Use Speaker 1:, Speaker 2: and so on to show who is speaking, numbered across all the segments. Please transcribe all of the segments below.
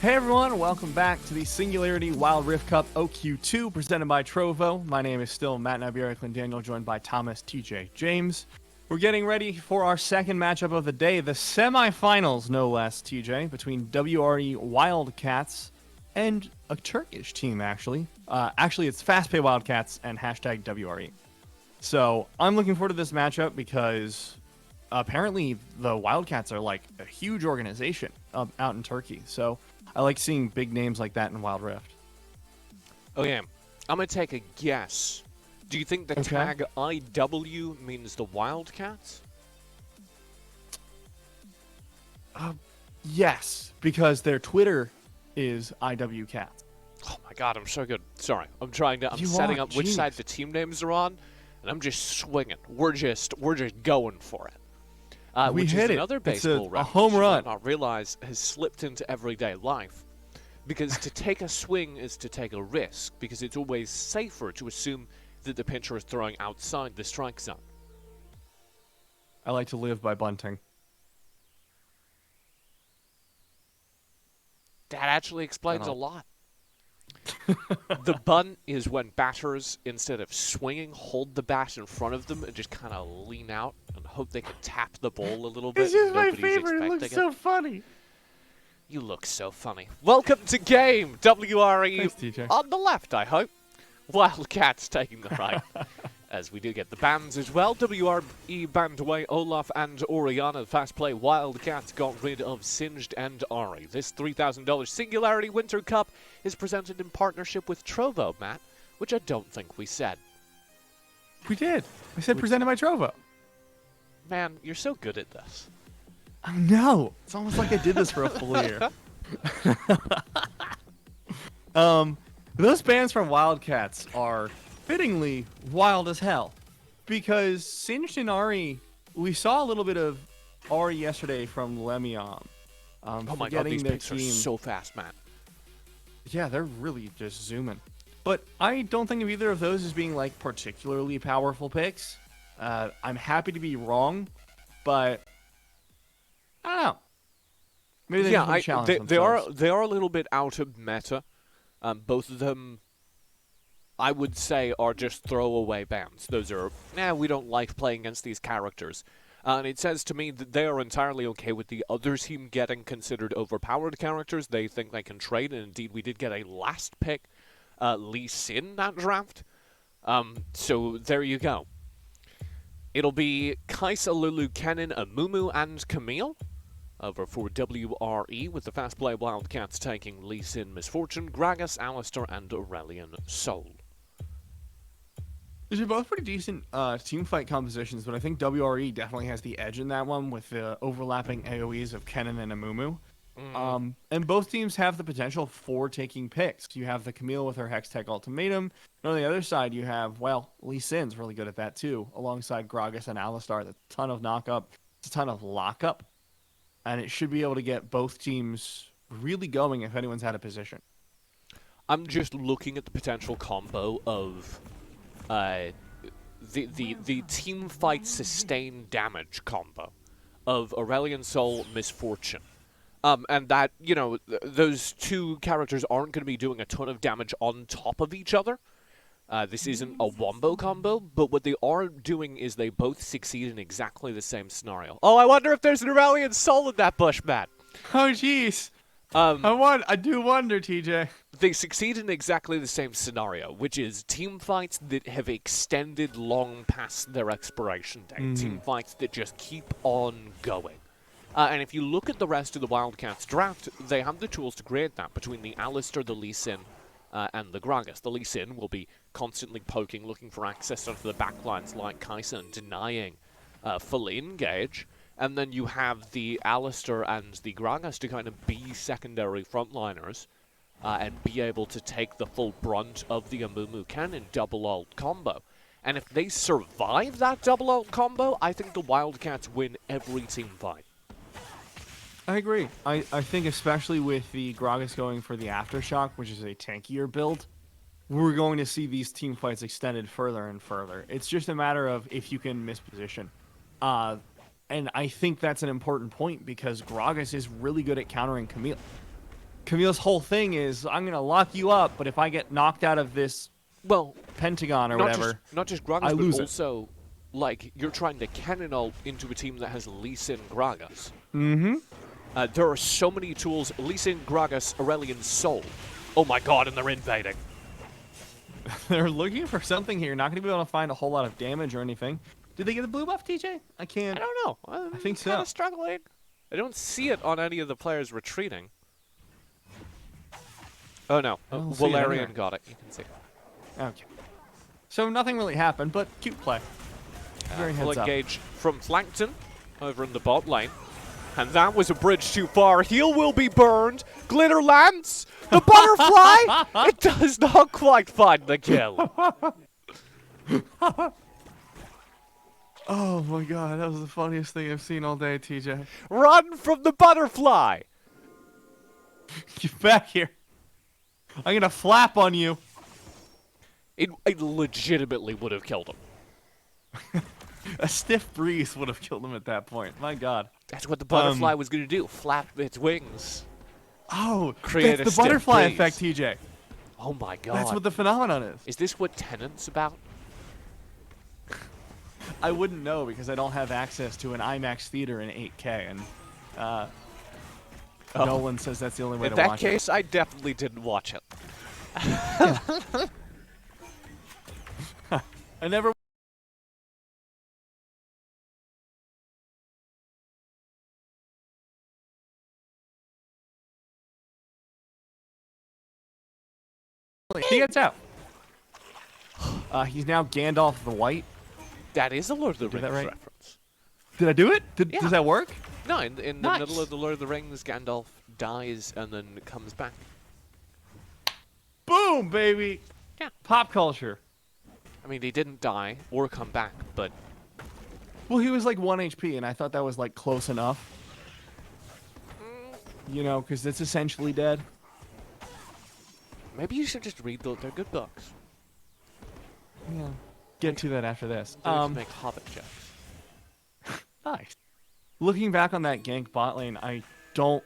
Speaker 1: Hey everyone, welcome back to the Singularity Wild Rift Cup OQ2 presented by Trovo. My name is still Matt Nabiericklin Daniel, joined by Thomas TJ James. We're getting ready for our second matchup of the day, the semifinals, no less, TJ, between WRE WildCats and a Turkish team, actually. Actually, it's Fast Pay WildCats and hashtag WRE. So I'm looking forward to this matchup because apparently the Wildcats are like a huge organization out in Turkey. So I like seeing big names like that in Wild Rift.
Speaker 2: Okay, I'm going to take a guess. Do you think the tag IW means the Wildcats?
Speaker 1: Yes, because their Twitter is IWCats.
Speaker 2: Oh my god, I'm so good. Sorry, I'm
Speaker 1: You
Speaker 2: setting
Speaker 1: are
Speaker 2: up which
Speaker 1: genius.
Speaker 2: side the team names are on, and I'm just swinging. We're just going for it.
Speaker 1: We
Speaker 2: which
Speaker 1: hit
Speaker 2: is
Speaker 1: it.
Speaker 2: another
Speaker 1: It's
Speaker 2: baseball
Speaker 1: a
Speaker 2: reference
Speaker 1: home
Speaker 2: you
Speaker 1: run.
Speaker 2: might not realize has slipped into everyday life. Because to take a swing is to take a risk, because it's always safer to assume that the pitcher is throwing outside the strike zone.
Speaker 1: I like to live by bunting.
Speaker 2: That actually explains a lot. The bunt is when batters, instead of swinging, hold the bat in front of them and just kind of lean out and hope they can tap the ball a little bit.
Speaker 1: This is my
Speaker 2: Nobody's
Speaker 1: favorite. It looks
Speaker 2: expecting
Speaker 1: so funny.
Speaker 2: You look so funny. Welcome to game, WRE.
Speaker 1: Thanks, TJ.
Speaker 2: On the left, I hope. Wildcats taking the right. As we do get the bans as well. WRE banned away Olaf and Oriana. Fast play Wildcats got rid of Singed and Ari. This $3,000 Singularity Winter Cup is presented in partnership with Trovo, Matt, which I don't think we said.
Speaker 1: We did. I said presented by Trovo.
Speaker 2: Man, you're so good at this.
Speaker 1: I know. It's almost like I did this for a full year. Those bans from Wildcats are fittingly wild as hell. Because Singed and Ari, we saw a little bit of Ari yesterday from Lemion.
Speaker 2: Oh my god, these picks are so fast, man.
Speaker 1: Yeah, they're really just zooming. But I don't think of either of those as being like particularly powerful picks. I'm happy to be wrong, but I don't know. Maybe they just want to challenge themselves.
Speaker 2: they are a little bit out of meta. Both of them, I would say, are just throwaway bans. Those are, we don't like playing against these characters. And it says to me that they are entirely okay with the other team getting considered overpowered characters. They think they can trade, and indeed we did get a last pick, Lee Sin, that draft. So there you go. It'll be Kaisa, Lulu, Kennen, Amumu, and Camille over for WRE, with the fast play Wildcats taking Lee Sin, Misfortune, Gragas, Alistair, and Aurelian Soul.
Speaker 1: These are both pretty decent team fight compositions, but I think WRE definitely has the edge in that one with the overlapping AoEs of Kennen and Amumu. And both teams have the potential for taking picks. You have the Camille with her Hextech Ultimatum, and on the other side you have, well, Lee Sin's really good at that too, alongside Gragas and Alistar. That's a ton of knock-up, it's a ton of lock-up, and it should be able to get both teams really going if anyone's out of position.
Speaker 2: I'm just looking at the potential combo of the team fight sustain damage combo of Aurelian Soul, Misfortune. And that, those two characters aren't going to be doing a ton of damage on top of each other. This isn't a wombo combo, but what they are doing is they both succeed in exactly the same scenario. Oh, I wonder if there's an Aurelian Soul in that bush, Matt.
Speaker 1: Oh, jeez. I do wonder, TJ.
Speaker 2: They succeed in exactly the same scenario, which is team fights that have extended long past their expiration date. Team fights that just keep on going. And if you look at the rest of the Wildcats draft, they have the tools to create that between the Alistair, the Lee Sin, and the Gragas. The Lee Sin will be constantly poking, looking for access onto the backlines like Kaisa and denying fully engage. And then you have the Alistair and the Gragas to kind of be secondary frontliners and be able to take the full brunt of the Amumu Cannon double ult combo. And if they survive that double ult combo, I think the Wildcats win every team fight.
Speaker 1: I agree. I think especially with the Gragas going for the Aftershock, which is a tankier build, we're going to see these team fights extended further and further. It's just a matter of if you can misposition. And I think that's an important point because Gragas is really good at countering Camille. Camille's whole thing is, I'm going to lock you up, but if I get knocked out of this Pentagon or whatever,
Speaker 2: not just Gragas,
Speaker 1: I
Speaker 2: but
Speaker 1: lose
Speaker 2: also, like, you're trying to cannon ult into a team that has Lee Sin Gragas.
Speaker 1: Mm-hmm.
Speaker 2: There are so many tools. Lee Sin Gragas, Aurelion Sol. Oh my god, and they're invading.
Speaker 1: They're looking for something here. Not going to be able to find a whole lot of damage or anything. Did they get the blue buff, TJ? I can't.
Speaker 2: I don't know.
Speaker 1: I think so.
Speaker 2: Kind of struggling. I don't see it on any of the players retreating. Oh no, Valerian got it. You can see.
Speaker 1: Okay. So nothing really happened, but cute play. Very
Speaker 2: Full
Speaker 1: heads up.
Speaker 2: engage from Flankton over in the bot lane. And that was a bridge too far. Heal will be burned. Glitter lands. The butterfly! It does not quite find the kill.
Speaker 1: Oh my god, that was the funniest thing I've seen all day, TJ.
Speaker 2: Run from the butterfly!
Speaker 1: Get back here. I'm gonna flap on you.
Speaker 2: It legitimately would have killed him.
Speaker 1: A stiff breeze would have killed him at that point. My god.
Speaker 2: That's what the butterfly was going to do. Flap its wings.
Speaker 1: Oh,
Speaker 2: Create
Speaker 1: that's
Speaker 2: a
Speaker 1: the butterfly
Speaker 2: stiff
Speaker 1: effect, TJ.
Speaker 2: Oh my god.
Speaker 1: That's what the phenomenon is.
Speaker 2: Is this what Tenant's about?
Speaker 1: I wouldn't know because I don't have access to an IMAX theater in 8K, and Nolan says that's the only way to watch it.
Speaker 2: In that case, I definitely didn't watch it.
Speaker 1: I never. He gets out. He's now Gandalf the White.
Speaker 2: That is a Lord of the Rings
Speaker 1: right?
Speaker 2: reference.
Speaker 1: Did I do it?
Speaker 2: Yeah.
Speaker 1: Does that work?
Speaker 2: No, in the
Speaker 1: Nice.
Speaker 2: middle of the Lord of the Rings, Gandalf dies and then comes back.
Speaker 1: Boom, baby.
Speaker 2: Yeah.
Speaker 1: Pop culture.
Speaker 2: I mean, he didn't die or come back, but
Speaker 1: Well, he was like 1 HP, and I thought that was like close enough. You know, because it's essentially dead.
Speaker 2: maybe you should just read those. They're good books.
Speaker 1: Yeah. Get to that after this.
Speaker 2: Don't make Hobbit jokes.
Speaker 1: Nice. Looking back on that gank bot lane, I don't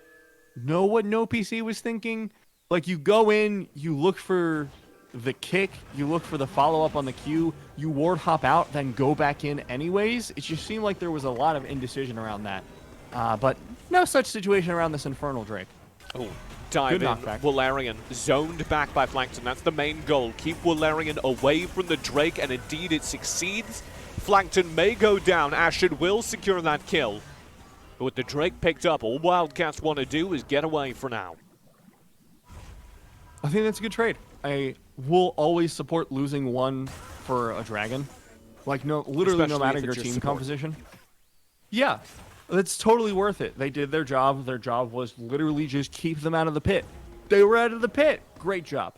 Speaker 1: know what No PC was thinking. Like, you go in, you look for the kick, you look for the follow-up on the Q, you ward hop out, then go back in anyways. It just seemed like there was a lot of indecision around that. But no such situation around this Infernal Drake.
Speaker 2: Oh, dive
Speaker 1: Good
Speaker 2: in.
Speaker 1: knockback.
Speaker 2: Valerian zoned back by Flankton. That's the main goal. Keep Valerian away from the Drake, and indeed it succeeds. Flankton may go down. Ashen will secure that kill. But with the Drake picked up, all Wildcats want to do is get away for now.
Speaker 1: I think that's a good trade. I will always support losing one for a dragon. Like, literally no
Speaker 2: Especially
Speaker 1: matter
Speaker 2: if
Speaker 1: your
Speaker 2: it's
Speaker 1: team
Speaker 2: your support.
Speaker 1: composition. Yeah, it's totally worth it. They did their job. Their job was literally just keep them out of the pit. They were out of the pit. Great job.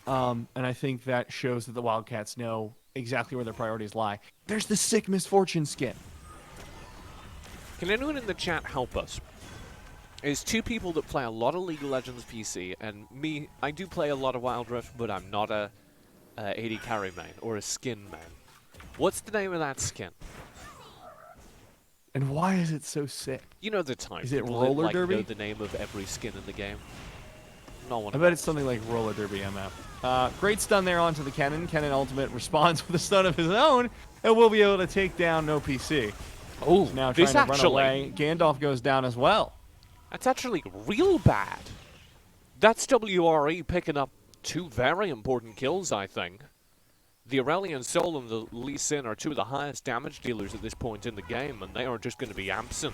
Speaker 1: And I think that shows that the Wildcats know exactly where their priorities lie. There's the sick misfortune skin.
Speaker 2: Can anyone in the chat help us? There's two people that play a lot of League of Legends PC, and me, I do play a lot of Wild Rift, but I'm not a AD carry main or a skin main. What's the name of that skin?
Speaker 1: And why is it so sick?
Speaker 2: You know the type.
Speaker 1: Is it
Speaker 2: people that,
Speaker 1: roller
Speaker 2: like,
Speaker 1: derby?
Speaker 2: know the name of every skin in the game. Not one
Speaker 1: I
Speaker 2: of
Speaker 1: bet
Speaker 2: them.
Speaker 1: it's something like Roller Derby MF. Great stun there onto the Kennen. Kennen ultimate responds with a stun of his own, and we'll be able to take down No PC.
Speaker 2: Oh,
Speaker 1: Now
Speaker 2: this
Speaker 1: trying to run
Speaker 2: actually,
Speaker 1: away. Gandalf goes down as well.
Speaker 2: that's actually real bad. That's WRE picking up two very important kills, I think. The Aurelion Sol and the Lee Sin are two of the highest damage dealers at this point in the game, and they are just going to be absent.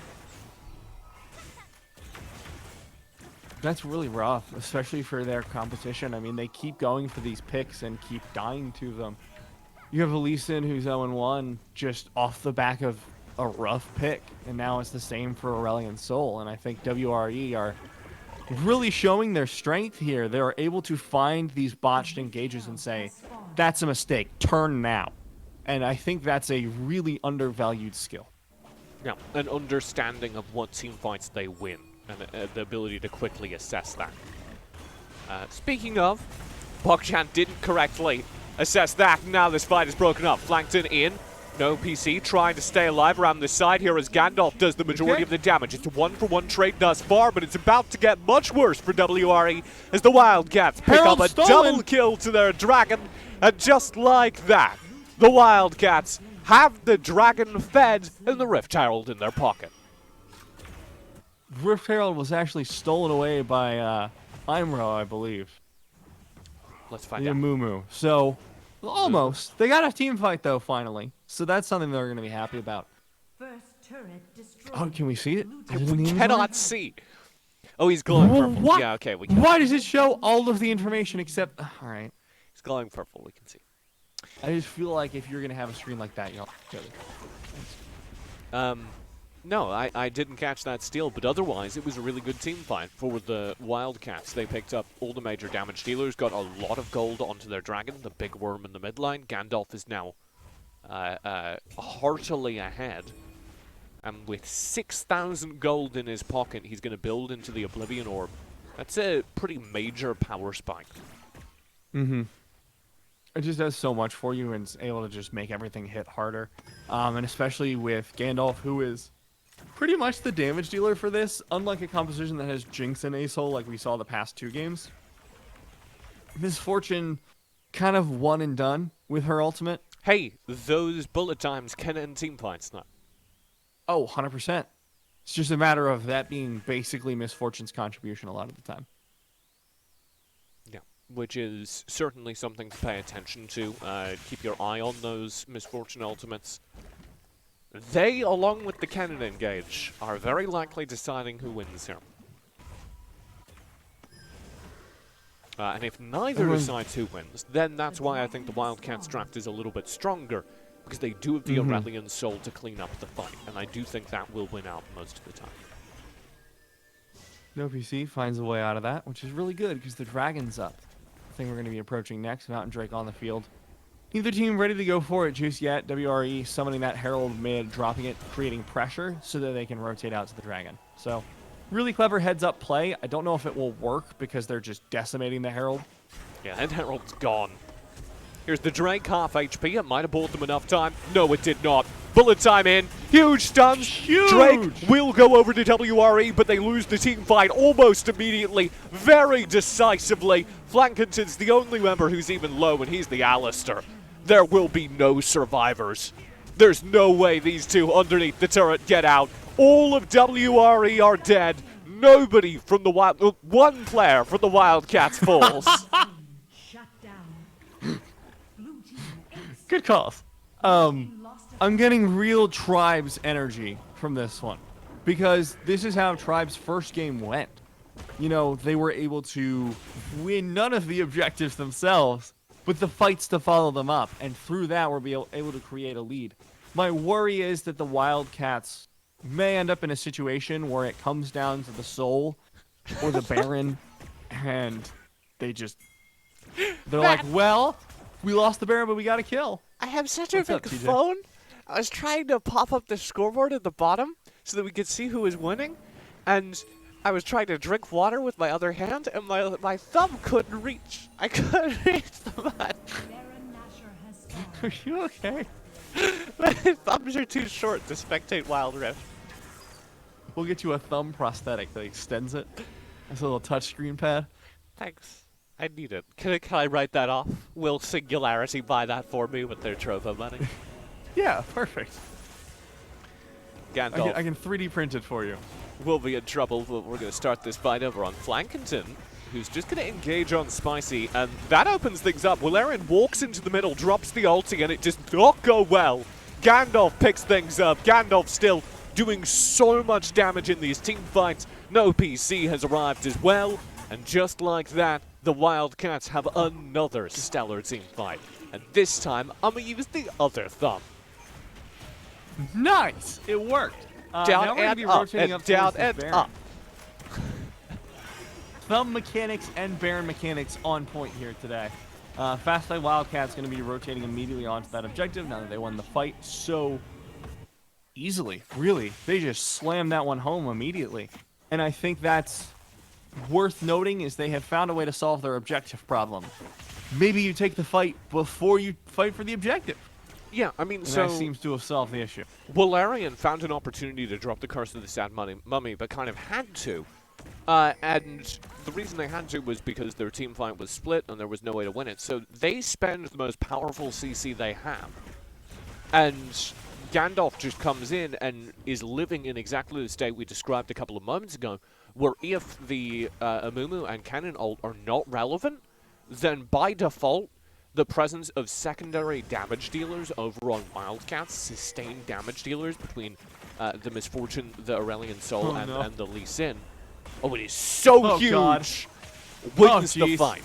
Speaker 1: That's really rough, especially for their competition. I mean, they keep going for these picks and keep dying to them. You have a Lee Sin who's 0-1 just off the back of a rough pick, and now it's the same for Aurelion Sol, and I think WRE are really showing their strength here. They're able to find these botched engages and say, that's a mistake, turn now. And I think that's a really undervalued skill.
Speaker 2: Yeah, an understanding of what team fights they win, and the ability to quickly assess that. Speaking of, Bokchan didn't correctly assess that, now this fight is broken up. Flankton in, No PC trying to stay alive around this side here as Gandalf does the majority of the damage. It's a 1-for-1 trade thus far, but it's about to get much worse for WRE as the Wildcats pick up a double kill to their dragon. And just like that, the Wildcats have the dragon fed and the Rift Herald in their pocket.
Speaker 1: Rift Herald was actually stolen away by Imro, I believe.
Speaker 2: Let's find out.
Speaker 1: Mumu. So, almost. They got a team fight, though, finally. So that's something they're going to be happy about.
Speaker 3: First turret destroyed.
Speaker 1: Oh, can we see it?
Speaker 2: We cannot see. Oh, he's glowing purple.
Speaker 1: What?
Speaker 2: Yeah, okay, we can.
Speaker 1: Why does it show all of the information except... All right.
Speaker 2: He's glowing purple, we can see.
Speaker 1: I just feel like if you're going to have a screen like that, you'll...
Speaker 2: No, I didn't catch that steal, but otherwise it was a really good team fight for the Wildcats. They picked up all the major damage dealers, got a lot of gold onto their dragon, the big worm in the mid line. Gandalf is now heartily ahead. And with 6,000 gold in his pocket, he's going to build into the Oblivion Orb. That's a pretty major power spike.
Speaker 1: Mm-hmm. It just does so much for you and is able to just make everything hit harder. And especially with Gandalf, who is pretty much the damage dealer for this, unlike a composition that has Jinx and Ace-Hole like we saw the past 2 games. Misfortune kind of one and done with her ultimate.
Speaker 2: Hey, those bullet times can end team fights now.
Speaker 1: Oh, 100%. It's just a matter of that being basically Misfortune's contribution a lot of the time.
Speaker 2: Yeah, which is certainly something to pay attention to. Keep your eye on those Misfortune ultimates. They, along with the cannon engage, are very likely deciding who wins here. And if neither decides who wins, then that's why I think the Wildcats draft is a little bit stronger, because they do have the Aurelion Soul to clean up the fight, and I do think that will win out most of the time.
Speaker 1: No PC finds a way out of that, which is really good, because the dragon's up. I think we're going to be approaching next. Mountain Drake on the field. Neither team ready to go for it just yet. WRE summoning that Herald mid, dropping it, creating pressure so that they can rotate out to the dragon. So, really clever heads-up play. I don't know if it will work because they're just decimating the Herald.
Speaker 2: Yeah, that Herald's gone. Here's the Drake, half HP. It might have bought them enough time. No, it did not. Bullet time in. Huge stuns.
Speaker 1: Huge!
Speaker 2: Drake will go over to WRE, but they lose the team fight almost immediately. Very decisively. Flankington's the only member who's even low, and he's the Alistair. There will be no survivors. There's no way these two underneath the turret get out. All of WRE are dead. Nobody from the one player from the Wildcats falls.
Speaker 3: Shut down. Blue team ace.
Speaker 1: Good calls. I'm getting real Tribes energy from this one, because this is how Tribes' first game went. You know, they were able to win none of the objectives themselves, but the fights to follow them up, and through that we're able to create a lead. My worry is that the Wildcats may end up in a situation where it comes down to the Soul or the Baron, and they're like, well, we lost the Baron, but we got a kill.
Speaker 2: I have such
Speaker 1: What's
Speaker 2: a
Speaker 1: up,
Speaker 2: big
Speaker 1: TJ?
Speaker 2: phone. I was trying to pop up the scoreboard at the bottom so that we could see who was winning, and I was trying to drink water with my other hand, and my thumb couldn't reach. I couldn't reach the button.
Speaker 3: Baron Nashor has fallen.
Speaker 1: Are you okay?
Speaker 2: My thumbs are too short to spectate Wild Rift.
Speaker 1: We'll get you a thumb prosthetic that extends it. It's a little touchscreen pad.
Speaker 2: Thanks. I need it. Can I write that off? Will Singularity buy that for me with their Trovo money?
Speaker 1: Yeah, perfect.
Speaker 2: Gandalf
Speaker 1: I can 3D print it for you.
Speaker 2: will be in trouble, but we're going to start this fight over on Flankington, who's just going to engage on Spicy, and that opens things up. Walarian walks into the middle, drops the ulti, and it does not go well. Gandalf picks things up. Gandalf still doing so much damage in these team fights. No PC has arrived as well, and just like that, the Wildcats have another stellar team fight. And this time, I'm going to use the other thumb.
Speaker 1: Nice! It worked. Now
Speaker 2: Down
Speaker 1: we're gonna
Speaker 2: and
Speaker 1: be
Speaker 2: up,
Speaker 1: rotating
Speaker 2: and
Speaker 1: up
Speaker 2: down
Speaker 1: towards the
Speaker 2: and
Speaker 1: Baron.
Speaker 2: up.
Speaker 1: Thumb mechanics and Baron mechanics on point here today. Fast Play Wildcats going to be rotating immediately onto that objective now that they won the fight so easily. Really, they just slammed that one home immediately. And I think that's worth noting is they have found a way to solve their objective problem. Maybe you take the fight before you fight for the objective.
Speaker 2: Yeah, I mean,
Speaker 1: And
Speaker 2: so
Speaker 1: that seems to have solved the issue.
Speaker 2: Valerian found an opportunity to drop the Curse of the Sad Mummy, but kind of had to. And the reason they had to was because their team fight was split and there was no way to win it. So they spend the most powerful CC they have. And Gandalf just comes in and is living in exactly the state we described a couple of moments ago, where if the Amumu and Cannon ult are not relevant, then by default, the presence of secondary damage dealers over on Wildcats, sustained damage dealers between the Misfortune, the Aurelion Soul, and the Lee Sin. Oh, it is so huge!
Speaker 1: God.
Speaker 2: Wins the fight.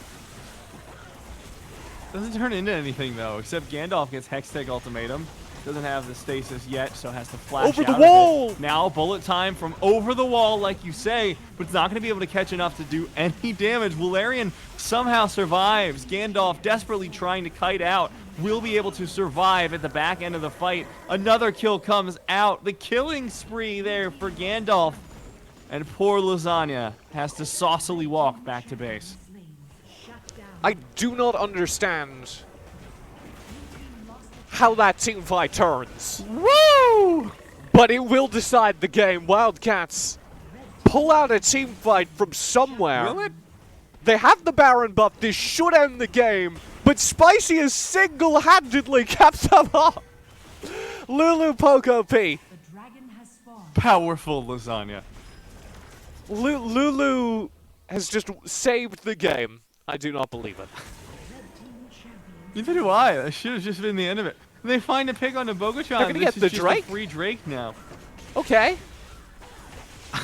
Speaker 1: Doesn't turn into anything, though, except Gandalf gets Hextech Ultimatum. Doesn't have the stasis yet, so has to flash
Speaker 2: Over the
Speaker 1: out
Speaker 2: wall!
Speaker 1: of it. Now, bullet time from over the wall, like you say, but it's not going to be able to catch enough to do any damage. Valerian somehow survives. Gandalf, desperately trying to kite out, will be able to survive at the back end of the fight. Another kill comes out. The killing spree there for Gandalf. And poor Lasagna has to saucily walk back to base.
Speaker 2: I do not understand how that team fight turns.
Speaker 1: Woo!
Speaker 2: But it will decide the game. Wildcats pull out a team fight from somewhere.
Speaker 1: Will it?
Speaker 2: They have the Baron buff. This should end the game. But Spicy has single-handedly kept them up. Lulu Poco P.
Speaker 3: The dragon has spawned.
Speaker 1: Powerful Lasagna.
Speaker 2: Lulu has just saved the game. I do not believe it.
Speaker 1: Neither do I. That should have just been the end of it. They find a pick on the Bogotron.
Speaker 2: They're gonna get the
Speaker 1: just
Speaker 2: Drake?
Speaker 1: A free Drake now.
Speaker 2: Okay.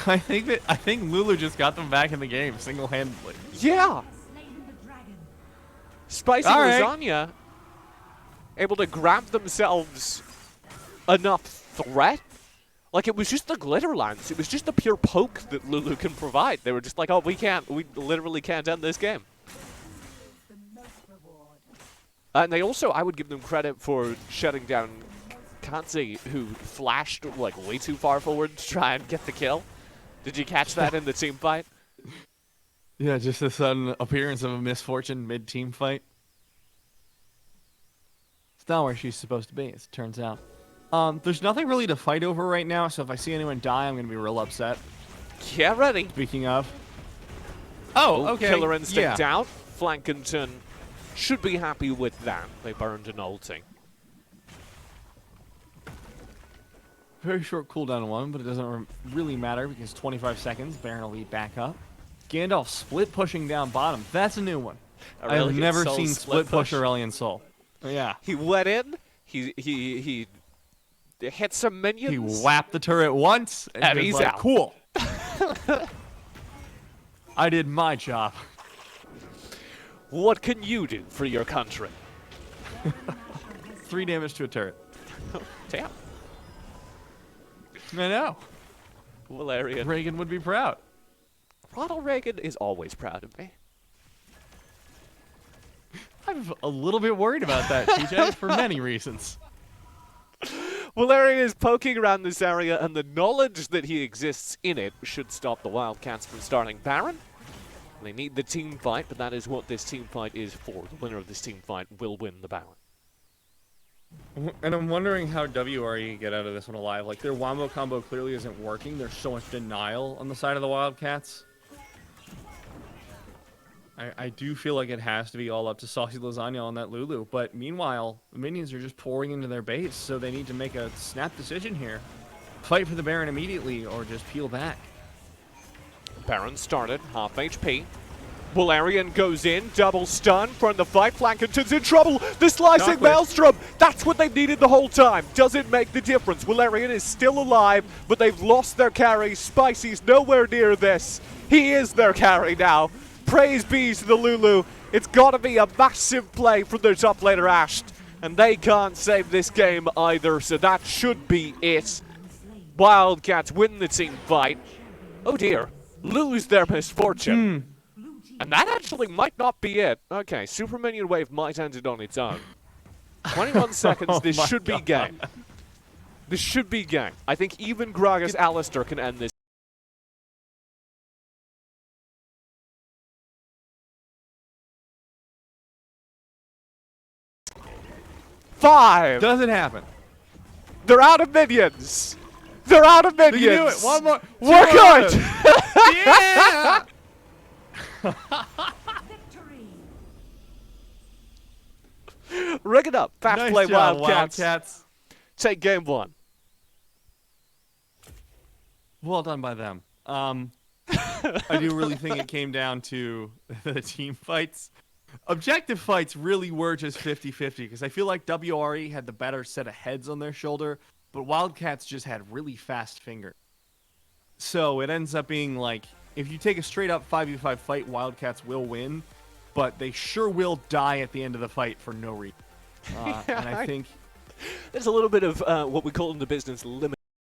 Speaker 1: I think Lulu just got them back in the game single-handedly.
Speaker 2: Yeah.
Speaker 3: Slain the dragon.
Speaker 2: Spicy
Speaker 1: All right.
Speaker 2: Lasagna able to grab themselves enough threat. Like, it was just the glitter lance. It was just the pure poke that Lulu can provide. They were just like, oh, we literally can't end this game. And they also, I would give them credit for shutting down Kanzi, who flashed like way too far forward to try and get the kill. Did you catch that in the team fight?
Speaker 1: Yeah, just the sudden appearance of a Misfortune mid-team fight. It's not where she's supposed to be, as it turns out. There's nothing really to fight over right now, so if I see anyone die, I'm going to be real upset.
Speaker 2: Get ready.
Speaker 1: Speaking of. Oh, okay.
Speaker 2: Killer Instinct
Speaker 1: yeah.
Speaker 2: down. Flankington should be happy with that. They burned an ulting.
Speaker 1: Very short cooldown one, but it doesn't really matter because 25 seconds, Baron will lead back up. Gandalf split pushing down bottom. That's a new one. I've never seen split push Aurelion Soul. Yeah.
Speaker 2: He went in. He hit some minions.
Speaker 1: He whapped the turret once,
Speaker 2: And he's
Speaker 1: like,
Speaker 2: out.
Speaker 1: Cool. I did my job.
Speaker 2: What can you do for your country?
Speaker 1: 3 damage to a turret.
Speaker 2: Damn.
Speaker 1: I know.
Speaker 2: Valerian.
Speaker 1: Reagan would be proud.
Speaker 2: Ronald Reagan is always proud of me.
Speaker 1: I'm a little bit worried about that, TJ, for many reasons.
Speaker 2: Valerian is poking around this area, and the knowledge that he exists in it should stop the Wildcats from starting Baron. They need the team fight, but that is what this team fight is for. The winner of this team fight will win the Baron.
Speaker 1: And I'm wondering how WRE get out of this one alive. Like, their wombo combo clearly isn't working. There's so much denial on the side of the Wildcats. I do feel like it has to be all up to Saucy Lasagna on that Lulu. But meanwhile, the minions are just pouring into their base, so they need to make a snap decision here. Fight for the Baron immediately, or just peel back.
Speaker 2: Baron started, half HP. Valerian goes in, double stun from the fight. Flankington's in trouble. The slicing
Speaker 1: Chocolate.
Speaker 2: Maelstrom. That's what they've needed the whole time. Doesn't make the difference. Valerian is still alive, but they've lost their carry. Spicy's nowhere near this. He is their carry now. Praise be to the Lulu. It's got to be a massive play from their top laner Asht, and they can't save this game either, so that should be it. Wildcats win the team fight. Oh dear. Lose their Misfortune. And that actually might not be it. Okay, Super Minion Wave might end it on its own. 21 seconds, this should be game. This should be game. I think even Gragas Alistair can end this. 5.
Speaker 1: Doesn't happen.
Speaker 2: They're out of minions. They're out of minions.
Speaker 1: You do it. One more.
Speaker 2: We're
Speaker 1: Two more.
Speaker 2: good.
Speaker 1: Yeah.
Speaker 3: Victory.
Speaker 2: Ring it up. Fast
Speaker 1: Nice
Speaker 2: play,
Speaker 1: job,
Speaker 2: Wildcats. Take game 1.
Speaker 1: Well done by them. I do really think it came down to the team fights. Objective fights really were just 50-50 because I feel like WRE had the better set of heads on their shoulder, but Wildcats just had really fast fingers. So it ends up being like, if you take a straight up 5v5 fight, Wildcats will win, but they sure will die at the end of the fight for no reason. And I think
Speaker 2: there's a little bit of what we call in the business limit.